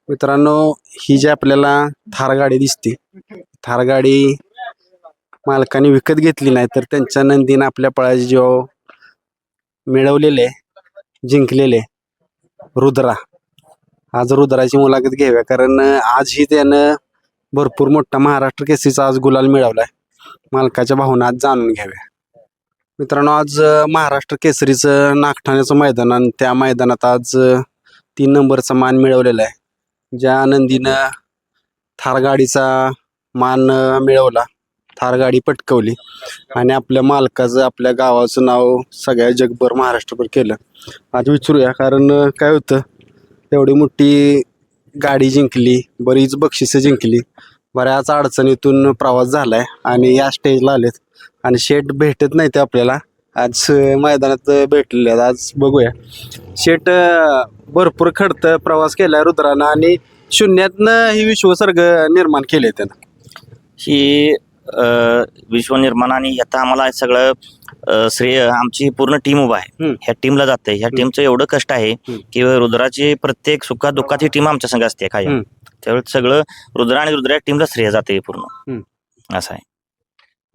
मित्रांनो, ही जी आपल्याला थार गाडी दिसते, थार गाडी मालकाने विकत घेतली नाही तर त्यांच्या नंदीनं आपल्या पळाचे जीव मिळवलेले, जिंकलेले रुद्रा. आज रुद्राची मुलाखत घ्याव्या कारण आज ही त्यानं भरपूर मोठा महाराष्ट्र केसरीचा आज गुलाल मिळवलाय. मालकाच्या भावना आज जाणून घ्याव्या. मित्रांनो, आज महाराष्ट्र केसरीचं नागठाण्याचं मैदान आणि त्या मैदानात आज 3 नंबरचा मान मिळवलेला आहे. ज्या नंदीनं थार गाडीचा मान मिळवला, थार गाडी पटकवली आणि आपल्या मालकाचं, आपल्या गावाचं नाव सगळ्या जगभर महाराष्ट्रभर केलं. आज विचारूया कारण काय होतं, एवढी मोठी गाडी जिंकली, बरीच बक्षिसं जिंकली, बऱ्याच अडचणीतून प्रवास झालाय आणि या स्टेजला आलेत आणि शेट भेटत नाही ते आपल्याला. आज मैदानात भेटलेले आहेत. आज बघूया शेट. भरपूर खडतर प्रवास केलाय रुद्रानं आणि शून्यातनं ही विश्वसर्ग निर्माण केले त्यानं. ही विश्वनिर्माण आणि आता आम्हाला सगळं श्रेय आमची पूर्ण टीम उभा आहे. ह्या टीमला जाते. ह्या टीमचं एवढं कष्ट आहे की रुद्राची प्रत्येक सुखात दुःखात ही टीम आमच्या संघ असते काय. त्यावेळेस सगळं रुद्रा आणि रुद्रा टीमला श्रेय जाते पूर्ण. असं आहे.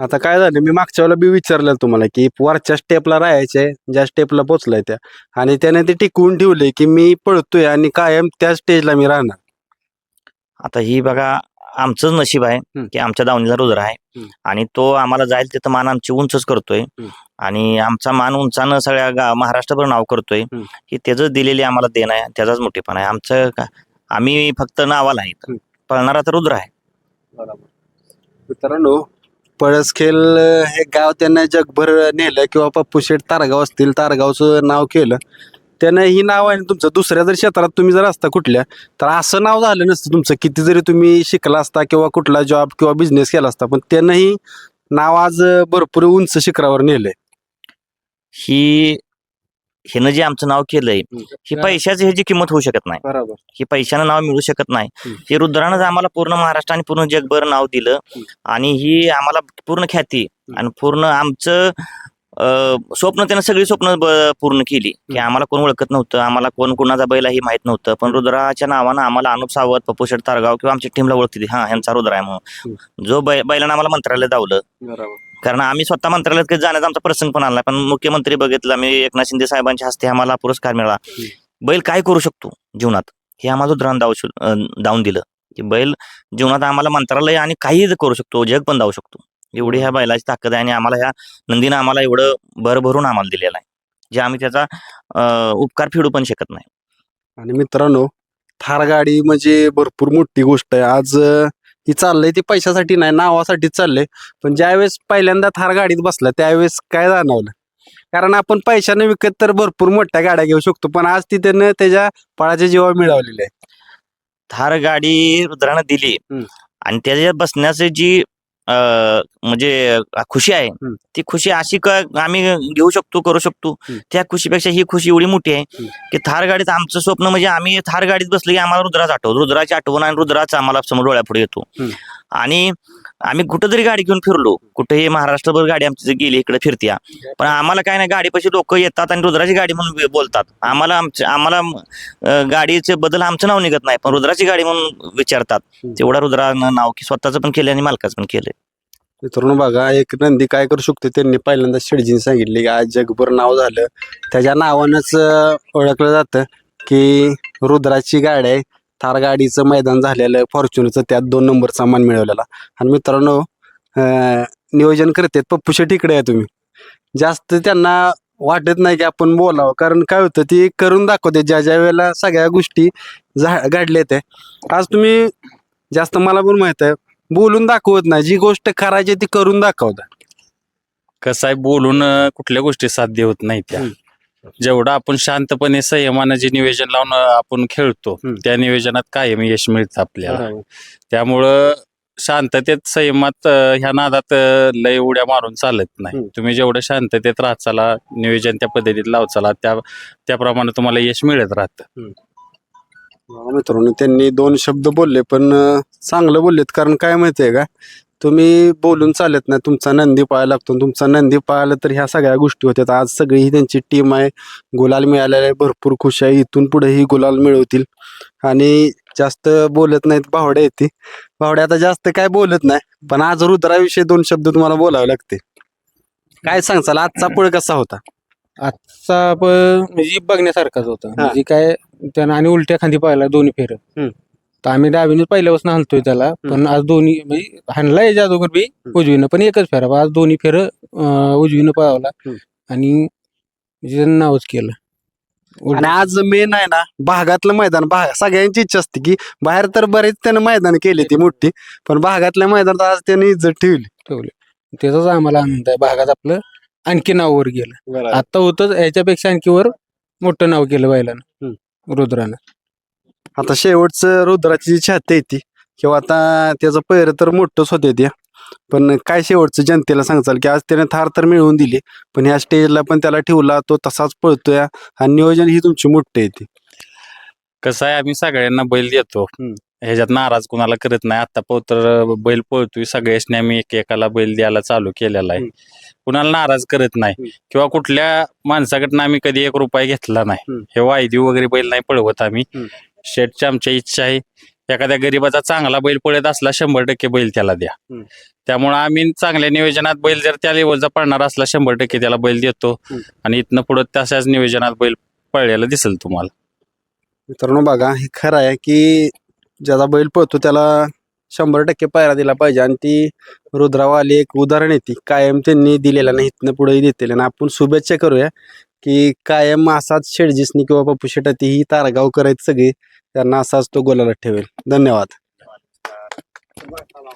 आता काय झालं, मी मागच्या वेळेला बी विचारलं तुम्हाला की वरच्या स्टेपला राहायचंय, ज्या स्टेपला पोचलाय त्या, आणि त्याने ते टिकवून ठेवले की मी पळतोय आणि कायम त्या स्टेजला मी राहणार. आता ही बघा आमचंच नशीब आहे की आमच्या दावणीला रुद्र आहे आणि तो आम्हाला जाईल तिथं मान आमची उंचच करतोय आणि आमचा मान उंचानं सगळ्या महाराष्ट्रभर नाव करतोय. ही त्याच दिलेली आम्हाला देण आहे, त्याचाच मोठेपणा आहे आमचं. आम्ही फक्त नावाला आहे, पळणारा तर रुद्र आहे. मित्रांनो, पळसखेल हे गाव त्यांना जगभर नेलं किंवा पप्पू शेठ तारगाव असतील, तारगावचं नाव केलं त्यानं. ही नाव आहे तुमचं. दुसऱ्या जर क्षेत्रात तुम्ही जर असता कुठल्या, तर असं नाव झालं नसतं तुमचं. किती जरी तुम्ही शिकला असता किंवा कुठला जॉब किंवा बिझनेस केला असता, पण त्यानंही नाव आज भरपूर उंच शिखरावर नेलंय. हिनं जे आमचं नाव केलंय, ही पैशाची ह्याची किंमत होऊ शकत नाही. बरोबर. ही पैशानं नाव मिळू शकत नाही. हे रुद्रानंच आम्हाला पूर्ण महाराष्ट्र आणि पूर्ण जगभर नाव दिलं आणि ही आम्हाला पूर्ण ख्याती आणि पूर्ण आमचं स्वप्न, त्यानं सगळी स्वप्न पूर्ण केली की आम्हाला कोण ओळखत नव्हतं, आम्हाला कोण कोणाचा बैल हे माहित नव्हतं, पण रुद्राच्या नावानं आम्हाला अनुप सावत, पप्पू शेठ तारगाव किंवा आमच्या टीमला ओळखते. हा, ह्यांचा रुद्र आहे म्हणून. जो बैलानं आम्हाला मंत्रालयात धावलं, कारण आम्ही स्वतः मंत्रालयात जाण्याचा आमचा प्रसंग पण आला, पण मुख्यमंत्री बघितला, मी एकनाथ शिंदे साहेबांच्या हस्ते आम्हाला पुरस्कार मिळाला. बैल काय करू शकतो जीवनात हे आम्हाला रुद्रानं दावून दिलं की बैल जीवनात आम्हाला मंत्रालय आणि काही करू शकतो, जग पण धावू शकतो. एवढी ह्या बैलाची ताकद आहे आणि आम्हाला ह्या नंदीनं आम्हाला एवढं भरभरून आम्हाला दिलेलं आहे, जे आम्ही त्याचा उपकार फेडू पण शकत नाही. आणि मित्रांनो, थार गाडी म्हणजे भरपूर मोठी गोष्ट आहे. आज ही चाललंय ती पैशासाठी नाही, नावासाठीच चाललंय. पण ज्यावेळेस पहिल्यांदा थार गाडीत बसला त्यावेळेस काय जाणवलं? कारण आपण पैशाने विकत तर भरपूर मोठ्या गाड्या घेऊ शकतो, पण आज ती त्यानं त्याच्या पळाच्या जीवावर मिळवलेले आहे. थार गाडी रुद्रानं दिली आणि त्याच्यात बसण्याची जी म्हणजे खुशी आहे, ती खुशी अशी आम्ही घेऊ शकतो, करू शकतो. त्या खुशीपेक्षा ही खुशी एवढी मोठी आहे की थार गाडीत आमचं स्वप्न म्हणजे आम्ही थार गाडीत बसलो की आम्हाला रुद्राच आठवतो, रुद्राची आठवण आणि रुद्राच आम्हाला समोर डोळ्यापुढे येतो. आणि आम्ही कुठं जरी गाडी घेऊन फिरलो, कुठेही महाराष्ट्रभर गाडी आमची गेली इकडे फिरत्या, पण आम्हाला काय नाही, गाडीपाशी लोक येतात आणि रुद्राची गाडी म्हणून बोलतात. आम्हाला गाडीचे बदल आमचं नाव निघत नाही, पण रुद्राची गाडी म्हणून विचारतात. तेवढा रुद्रानं नाव की स्वतःचं पण केलं आणि मालकाचं पण केलंय. मित्रांनो बघा, एक नंदी काय करू शकते. त्यांनी पहिल्यांदा शेडजीने सांगितले की आज जगभर नाव झालं, त्याच्या नावानंच ओळखलं जातं की रुद्राची गाडी आहे. थार गाडीचं मैदान झालेलं, फॉर्च्युनरचं त्यात 2 नंबरचा मान मिळवलेला. आणि मित्रांनो, नियोजन करतात पप्पू शेठ इकडे आहे. तुम्ही जास्त त्यांना वाटत नाही की आपण बोलावं, कारण काय होतं ती करून दाखवते ज्या ज्या वेळेला सगळ्या गोष्टी घडल्या त्या. आज तुम्ही जास्त, मला पण माहित आहे, बोलून दाखवत नाही, जी गोष्ट करायची ती करून दाखवता. कसं आहे, बोलून कुठल्या गोष्टी साध्य होत नाही त्या. जेवढं आपण शांतपणे संयमानं जे नियोजन लावून आपण खेळतो, त्या नियोजनात कायम यश मिळतं आपल्याला. त्यामुळं शांततेत, संयमात, ह्या नादात लय उड्या मारून चालत नाही. तुम्ही जेवढं शांततेत राहचाला, नियोजन त्या पद्धतीत लावचाला, त्याप्रमाणे तुम्हाला यश मिळत राहतं. मित्रांनो, त्यांनी 2 शब्द बोलले पण चांगलं बोललेत. कारण काय माहितीये का, तुम्ही बोलून चालत नाही, तुमचा नंदी पाहायला लागतो आणि तुमचा नंदी पाहिला तर ह्या सगळ्या गोष्टी होत्यात. आज सगळी ही त्यांची टीम आहे, गुलाल मिळालेला आहे, भरपूर खुश आहे. इथून पुढे ही गुलाल मिळवतील. आणि जास्त बोलत नाहीत भावड्या येते, भावड्या आता जास्त काय बोलत नाही, पण आज रुद्राविषयी 2 शब्द तुम्हाला बोलावे लागते. काय सांगचाल आजचा पळ कसा होता? आजचा म्हणजे बघण्यासारखाच होता. म्हणजे काय त्यानं आणि उलट्या खांदी पाहिला दोन्ही फेर. हम्म. तर आम्ही डावीने पहिल्यापासून हलतोय त्याला, पण आज दोन्ही म्हणजे हाणला याच्या अगोदर बी उजवीनं, पण एकच फेरा. पण आज दोन्ही फेर उजवीनं पळवला आणि म्हणजे त्यानं नावच केलं. आणि आज मेन आहे ना भागातलं मैदान, सगळ्यांची इच्छा असते की बाहेर तर बरेच त्यानं मैदान केली ती मोठी, पण भागातल्या मैदानात आज त्याने इज्जत ठेवली. ठेवले. त्याचाच आम्हाला आनंद आहे. भागात आपलं आणखी नाव वर गेलं. आता होतं याच्यापेक्षा आणखी वर मोठं नाव केलं बैलानं, रुद्रानं. आता शेवटचं रुद्राची जी छाती आहे ती, किंवा आता त्याचं पैर तर मोठंच होते त्या, पण काय शेवटचं जनतेला सांगचाल की आज त्याने थार तर मिळवून दिली, पण ह्या स्टेजला पण त्याला ठेवला, तो तसाच पळतोय आणि नियोजन ही तुमची मोठी आहे ती. कसं आहे, आम्ही सगळ्यांना बैल देतो, ह्याच्यात नाराज कुणाला करत नाही. आता तर बैल पळतोय, सगळ्यासनी आम्ही एकेकाला बैल द्यायला चालू केलेला आहे. कुणाला नाराज करत नाही किंवा कुठल्या माणसाकडनं आम्ही कधी 1 रुपया घेतला नाही. हे वायदी वगैरे बैल नाही पळवत आम्ही. शेटची आमच्या इच्छा आहे, एखाद्या गरीबाचा चांगला बैल पळत असला 100% बैल त्याला द्या. त्यामुळे आम्ही चांगल्या नियोजनात बैल जर त्या लेवलचा पळणार असला 100% त्याला बैल देतो आणि इथनं पुढे तशाच नियोजनात बैल पळलेला दिसेल तुम्हाला. मित्रांनो बघा, हे खरं आहे की ज्याचा बैल पळतो त्याला 100% पायरा दिला पाहिजे, आणि ती रुद्रावाली एक उदाहरण आहे, ती कायम त्यांनी दिलेला नाही, इथनं पुढेही देतील. आणि आपण शुभेच्छा करूया की कायम असाच शेडजीसनी किंवा पप्पू शेटाती ही तारगाव करायचं सगळे, त्यांना असाच तो गोलाला ठेवेल. धन्यवाद.